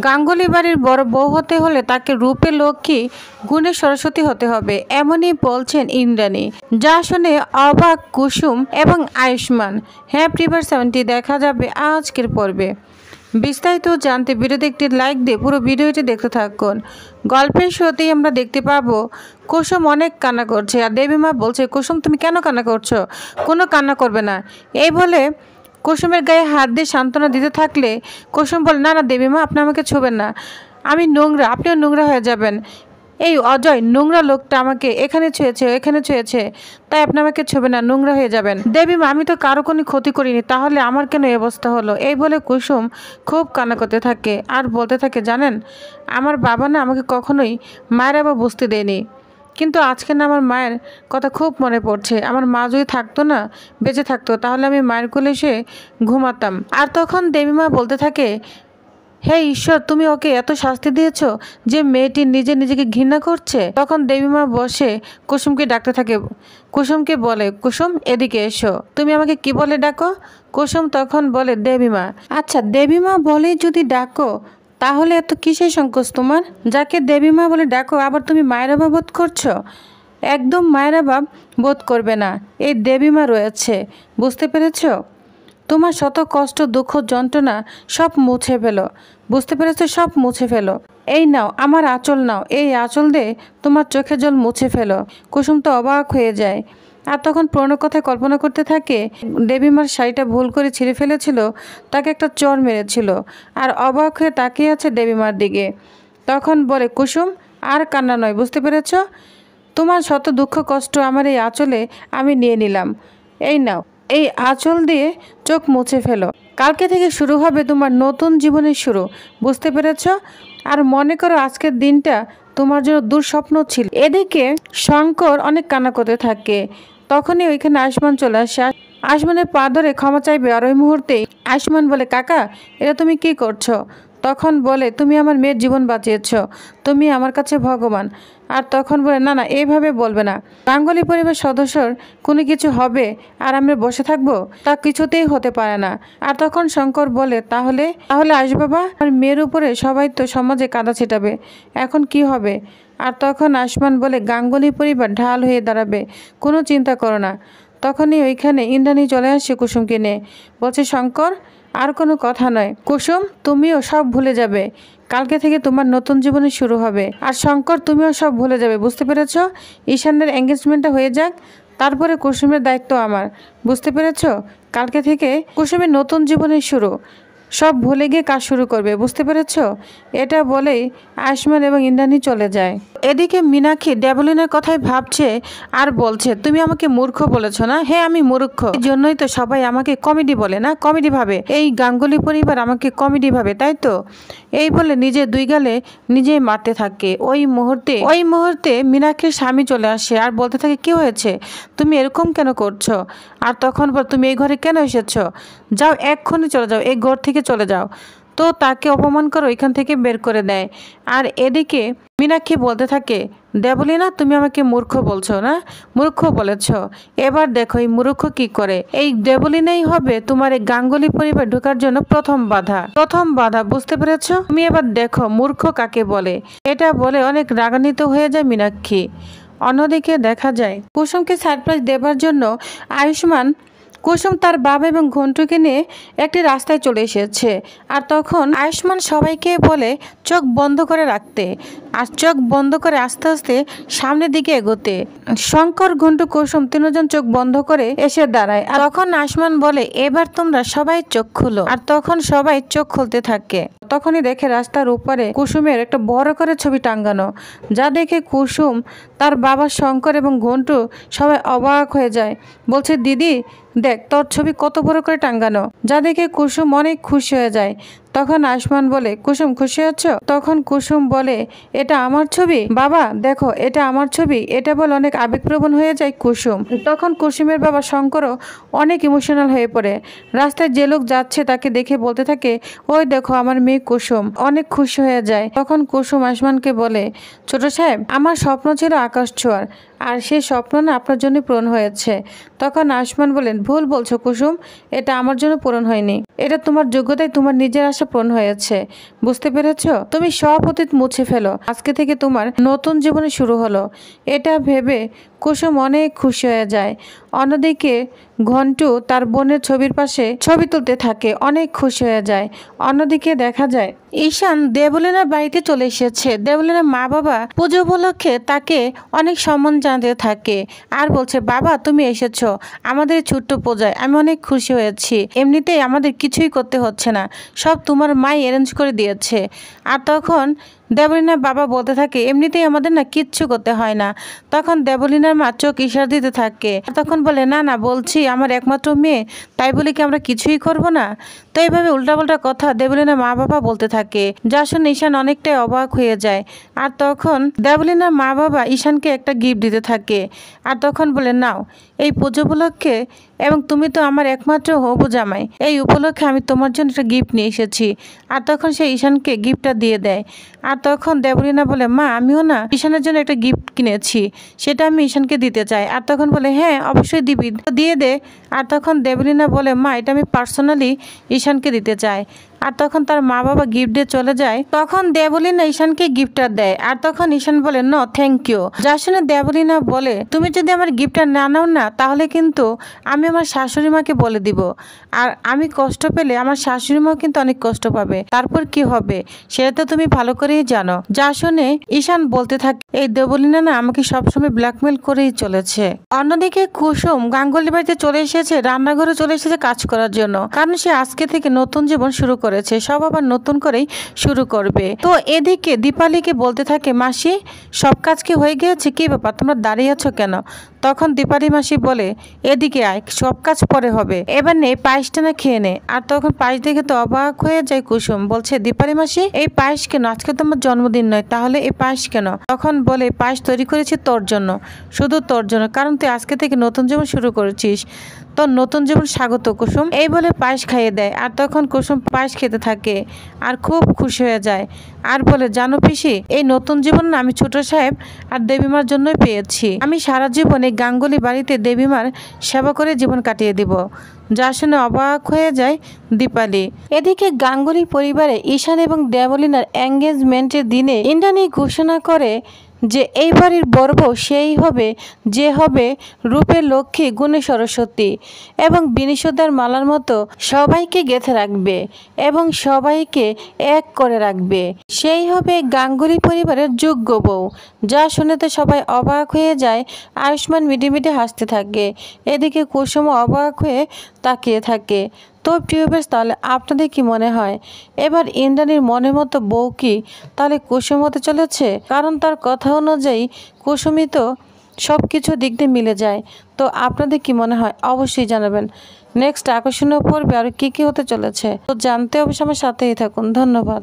গাঙ্গুলি বাড়ির বড় বউ হতে হলে তাকে রূপে লক্ষ্মী, গুণে সরস্বতী হতে হবে, এমনই বলছেন ইন্দ্রাণী। যা শুনে অবাক কুসুম এবং আয়ুষ্মান। হ্যাঁ প্রিভার 70 দেখা যাবে আজকের পর্বে। বিস্তারিত জানতে ভিডিওতে একটি লাইক দিয়ে পুরো ভিডিওটি দেখতে থাকুন। গল্পের শুরুতেই আমরা দেখতে পাবো কুসুম অনেক কান্না করছে, আর দেবীমা বলছে, কুসুম তুমি কেন কান্না করছো? কোনো কান্না করবে না। এই বলে কুসুমের গায়ে হাত দিয়ে সান্ত্বনা দিতে থাকলে কুসুম বলে, না না দেবীমা, আপনি আমাকে ছুবেন না, আমি নোংরা, আপনিও নোংরা হয়ে যাবেন। এই অজয় নোংরা লোকটা আমাকে এখানে ছুঁয়েছে, এখানে ছুঁয়েছে, তাই আপনি আমাকে ছুবেন না, নোংরা হয়ে যাবেন। দেবীমা আমি তো কারো কোনো ক্ষতি করিনি, তাহলে আমার কেন এই অবস্থা হলো? এই বলে কুসুম খুব কান্না করতে থাকে আর বলতে থাকে, জানেন আমার বাবা না আমাকে কখনোই মায়ের আবার বুঝতে দেয়নি, কিন্তু আজকে না আমার মায়ের কথা খুব মনে পড়ছে। আমার মা যদি থাকতো না, বেঁচে থাকতো, তাহলে আমি মায়ের কোলে এসে ঘুমাতাম। আর তখন দেবীমা বলতে থাকে, হে ঈশ্বর, তুমি ওকে এত শাস্তি দিয়েছো যে মেয়েটি নিজেকে ঘৃণা করছে। তখন দেবীমা বসে কুসুমকে ডাকতে থাকে, কুসুমকে বলে, কুসুম এদিকে এসো, তুমি আমাকে কি বলে ডাকো? কুসুম তখন বলে, দেবীমা। আচ্ছা দেবীমা বলে যদি ডাকো, তাহলে এত কিসের সংকোচ তোমার? যাকে দেবীমা বলে ডাকো আবার তুমি মায়েরা ভাব বোধ করছো? একদম মায়েরা ভাব বোধ করবে না, এই দেবীমা রয়েছে, বুঝতে পেরেছো? তোমার শত কষ্ট, দুঃখ, যন্ত্রণা সব মুছে ফেলো, বুঝতে পেরেছো? সব মুছে ফেলো। এই নাও আমার আঁচল নাও, এই আঁচল দিয়ে তোমার চোখের জল মুছে ফেলো। কুসুম তো অবাক হয়ে যায়, আর তখন পুরনো কথায় কল্পনা করতে থাকে দেবীমার শাড়িটা ভুল করে ছিঁড়ে ফেলেছিল, তাকে একটা চর মেরেছিল, আর অবাক হয়ে তাকিয়ে আছে দেবীমার দিকে। তখন বলে, কুসুম আর কান্না নয়, বুঝতে পেরেছ? তোমার শত দুঃখ কষ্ট আমার এই আঁচলে আমি নিয়ে নিলাম, এই নাও, এই আঁচল দিয়ে চোখ মুছে ফেলো। কালকে থেকে শুরু হবে তোমার নতুন জীবনের শুরু, বুঝতে পেরেছ? আর মনে করো আজকের দিনটা তোমার জন্য দুঃস্বপ্ন ছিল। এদিকে শঙ্কর অনেক কান্না করতে থাকে। তখনই ওইখানে আয়ুষ্মান চলে আসে। আয়ুষ্মানের পা ধরে ক্ষমা চাইবে, আর ওই মুহূর্তেই আয়ুষ্মান বলে, কাকা এটা তুমি কি করছো? তখন বলে, তুমি আমার মেয়ের জীবন বাঁচিয়েছ, তুমি আমার কাছে ভগবান। আর তখন বলে, না না এইভাবে বলবে না, গাঙ্গুলি পরিবার সদস্যর কোনো কিছু হবে আর আমরা বসে থাকবো, তা কিছুতেই হতে পারে না। আর তখন শঙ্কর বলে, তাহলে আয়ুষ বাবা আর মেয়ের উপরে সবাই তো সমাজে কাদা ছিটাবে, এখন কি হবে? আর তখন আয়ুষ্মান বলে, গাঙ্গুলি পরিবার ঢাল হয়ে দাঁড়াবে, কোনো চিন্তা করো না। তখনই ওইখানে ইন্দ্রাণী চলে আসে কুসুমকে নিয়ে, বলছে, শঙ্কর আর কোনো কথা নয়, কুসুম তুমিও সব ভুলে যাবে, কালকে থেকে তোমার নতুন জীবনে শুরু হবে। আর শঙ্কর তুমিও সব ভুলে যাবে, বুঝতে পেরেছ? ঈশানের এঙ্গেজমেন্টটা হয়ে যাক, তারপরে কুসুমের দায়িত্ব আমার, বুঝতে পেরেছ? কালকে থেকে কুসুমের নতুন জীবনের শুরু, সব ভুলে গিয়ে কাজ শুরু করবে, বুঝতে পেরেছ? এটা বলেই আয়ুষ্মান এবং ইন্দ্রাণী চলে যায়। এদিকে মীনাক্ষী দেবলিনের কথাই ভাবছে আর বলছে, তুমি আমাকে মূর্খ বলেছ না? হ্যাঁ আমি মূর্খ, এই জন্যই তো সবাই আমাকে কমেডি বলে, না কমেডি ভাবে, এই গাঙ্গুলি পরিবার আমাকে কমেডি ভাবে, তাই তো? এই বলে নিজে দুই গালে নিজেই মারতে থাকে। ওই মুহূর্তে মীনাক্ষীর স্বামী চলে আসে আর বলতে থাকে, কি হয়েছে, তুমি এরকম কেন করছো? আর তখন বল, তুমি এই ঘরে কেন এসেছো? যাও এক্ষুনি চলে যাও, এই ঘর থেকে চলে যাও। তো তাকে অপমান করে ওইখান থেকে বের করে দেয়। আর এদিকে মীনাক্ষী বলতে থাকে, দেবলীনা তুমি আমাকে মূর্খ বলছো না? মূর্খ বলেছ, এবার দেখো এই মূর্খ কি করে। এই দেবলীনাই হবে তোমার এই গাঙ্গুলি পরিবার ঢোকার জন্য প্রথম বাধা, বুঝতে পেরেছ? তুমি এবার দেখো মূর্খ কাকে বলে। এটা বলে অনেক রাগান্বিত হয়ে যায় মীনাক্ষী। অন্যদিকে দেখা যায় কুসুমকে সারপ্রাইজ দেবার জন্য আয়ুষ্মান কুসুম তার বাবা এবং ঘন্টুকে নিয়ে একটি রাস্তায় চলে এসেছে। আর তখন আয়ুষ্মান সবাইকে বলে চোখ বন্ধ করে রাখতে, আর চোখ বন্ধ করে আস্তে আস্তে সামনের দিকে এগোতে। শঙ্কর, ঘন্টু, কুসুম তিনজন চোখ বন্ধ করে এসে দাঁড়ায়। আর তখন আয়ুষ্মান বলে, এবার তোমরা সবাই চোখ খুলো। আর তখন সবাই চোখ খুলতে থাকে। তখনই দেখে রাস্তার উপরে কুসুমের একটা বড় করে ছবি টাঙ্গানো, যা দেখে কুসুম, তার বাবা, শঙ্কর এবং ঘন্টু সবাই অবাক হয়ে যায়। বলছে, দিদি দেখ তোর ছবি কত বড় করে টাঙ্গানো, যা দেখে কুসুম অনেক খুশি হয়ে যায়। তখন আয়ুষ্মান বলে, কুসুম খুশি হচ্ছ? তখন কুসুম বলে, এটা আমার ছবি বাবা, দেখো এটা আমার ছবি। এটা বলে অনেক আবেগপ্রবণ হয়ে যায় কুসুম। তখন কুসুমের বাবা শঙ্করও অনেক ইমোশনাল হয়ে পড়ে। রাস্তায় যে লোক যাচ্ছে তাকে দেখে বলতে থাকে, ওই দেখো আমার মেয়ে কুসুম, অনেক খুশি হয়ে যায়। তখন কুসুম আয়ুষ্মানকে বলে, ছোট সাহেব আমার স্বপ্ন ছিল আকাশ ছোঁয়ার, আর সেই স্বপ্ন না আপনার জন্য পূরণ হয়েছে। তখন আয়ুষ্মান বলেন, ভুল বলছো কুসুম, এটা আমার জন্য পূরণ হয়নি। এটা তোমার যোগ্যতায় তোমার নিজের আশা পূরণ হয়েছে, বুঝতে পেরেছো? তুমি সব অতীত মুছে ফেলো, আজকে থেকে তোমার নতুন জীবনে শুরু হলো। এটা ভেবে কুসুম অনেক খুশি হয়ে যায়। অন্যদিকে ঘন্টু তার বোনের ছবির পাশে ছবি তুলতে থাকে, অনেক খুশি হয়ে যায়। অন্যদিকে দেখা যায় ঈশান দেবলীনার বাড়িতে চলে এসেছে। দেবলীনার মা বাবা পুজো উপলক্ষে তাকে অনেক সম্মান জানাতে থাকে আর বলছে, বাবা তুমি এসেছো আমাদের ছোট্ট পূজায়, আমি অনেক খুশি হয়েছি। এমনিতেই আমাদের কিছুই করতে হচ্ছে না, সব তোমার মাই অ্যারেঞ্জ করে দিয়েছে। আর তখন দেবলীনার বাবা বলতে থাকে, এমনিতেই আমাদের না কিচ্ছু করতে হয় না। তখন দেবলীনার মা চোখ ইশারা দিতে থাকে। তখন বলে, না না, বলছি আমার একমাত্র মেয়ে, তাই বলে কি আমরা কিছুই করব না? তো এইভাবে উল্টাপাল্টা কথা দেবলীনার মা বাবা বলতে থাকে, যা শুনে ঈশান অনেকটাই অবাক হয়ে যায়। আর তখন দেবলীনার মা বাবা ঈশানকে একটা গিফট দিতে থাকে। আর তখন বলে, নাও এই পুজো উপলক্ষে, এবং তুমি তো আমার একমাত্র হবু জামাই, এই উপলক্ষে আমি তোমার জন্য একটা গিফট নিয়ে এসেছি। আর তখন সে ঈশানকে গিফটটা দিয়ে দেয়। আর তখন দেবলীনা বলে, মা আমিও না ঈশানের জন্য একটা গিফট কিনেছি, সেটা আমি ঈশানকে দিতে চাই। আর তখন বলে, হ্যাঁ অবশ্যই দিবি, দিয়ে দে। আর তখন দেবলীনা বলে, মা এটা আমি পার্সোনালি ঈশানকে দিতে চাই। আর তখন তার মা বাবা গিফট দিয়ে চলে যায়। তখন দেবলীনা ঈশানকে গিফটটা দেয়। আর তখন ঈশান বলে, নো থ্যাংক ইউ। যা শুনে দেবলীনা বলে, তুমি যদি আমার গিফটটা না নাও না, তাহলে কিন্তু আমি আমার শাশুড়ি মাকে বলে দিব, আর আমি কষ্ট পেলে আমার শাশুড়ি মাও কিন্তু অনেক কষ্ট পাবে, তারপর কি হবে সেটা তো তুমি ভালো করেই জানো। যা শুনে ঈশান বলতে থাকে, এই দেবলীনা না আমাকে সবসময় ব্ল্যাকমেল করেই চলেছে। অন্যদিকে কুসুম গাঙ্গুলি বাড়িতে চলে এসেছে, রান্নাঘরে চলে এসেছে কাজ করার জন্য, কারণ সে আজকে থেকে নতুন জীবন শুরু করেছে, সব আবার নতুন করেই শুরু করবে। তো এদিকে দীপালিকে বলতে থাকে, মাসি সব কাজ কি হয়ে গিয়েছে, কি ব্যাপার তোমরা দাঁড়িয়ে আছো কেন? তখন দীপালি মাসি বলে, এদিকে আয়, সব কাজ পরে হবে, এবার নে পায়েসটা না খেয়ে নে। আর তখন পায়েস দেখে তো অবাক হয়ে যায় কুসুম, বলছে, দীপালি মাসি এই পায়েস কেন? আজকে তোমার জন্মদিন নয়, তাহলে এই পায়েস কেন? তখন বলে, পায়েস তৈরি করেছি তোর জন্য, শুধু তোর জন্য, কারণ তুই আজকে থেকে নতুন জীবন শুরু করেছিস, তোর নতুন জীবন স্বাগত কুসুম। এই বলে পায়েস খাইয়ে দেয়। আর তখন কুসুম পায়েস খেতে থাকে আর খুব খুশি হয়ে যায়, আর বলে, জানো পিসি, এই নতুন জীবন না আমি ছোট সাহেব আর দেবীমার জন্যই পেয়েছি। আমি সারা জীবন এই গাঙ্গুলি বাড়িতে দেবীমার সেবা করে জীবন কাটিয়ে দিব। যা শুনে অবাক হয়ে যায় দীপালি। এদিকে গাঙ্গুলি পরিবারে ঈশান এবং দেবলীনার এঙ্গেজমেন্টের দিনে ইন্দ্রাণী ঘোষণা করে যে এই বাড়ির বড় বউ সেই হবে যে হবে রূপে লক্ষ্মী, গুণে সরস্বতী এবং বিনিশোদার মালার মতো সবাইকে গেঁথে রাখবে এবং সবাইকে এক করে রাখবে। সেই হবে গাঙ্গুলি পরিবারের যোগ্য বউ। যা শুনেতে সবাই অবাক হয়ে যায়। আয়ুষ্মান মিটিমিটি হাসতে থাকে, এদিকে কুসুম অবাক হয়ে তাকিয়ে থাকে। তো প্রিয়বেশ, তাহলে আপনাদের কি মনে হয় এবার ইন্দ্রাণীর মনের মতো বউ কি তাহলে কুসুম হতে চলেছে? কারণ তার কথা অনুযায়ী কুসুমই তো সব কিছু দিক দিয়ে মিলে যায়। তো আপনাদের কি মনে হয় অবশ্যই জানাবেন। নেক্সট আকর্ষণীয় পর্বে আর কি হতে চলেছে তো জানতে অবশ্যই আমার সাথেই থাকুন। ধন্যবাদ।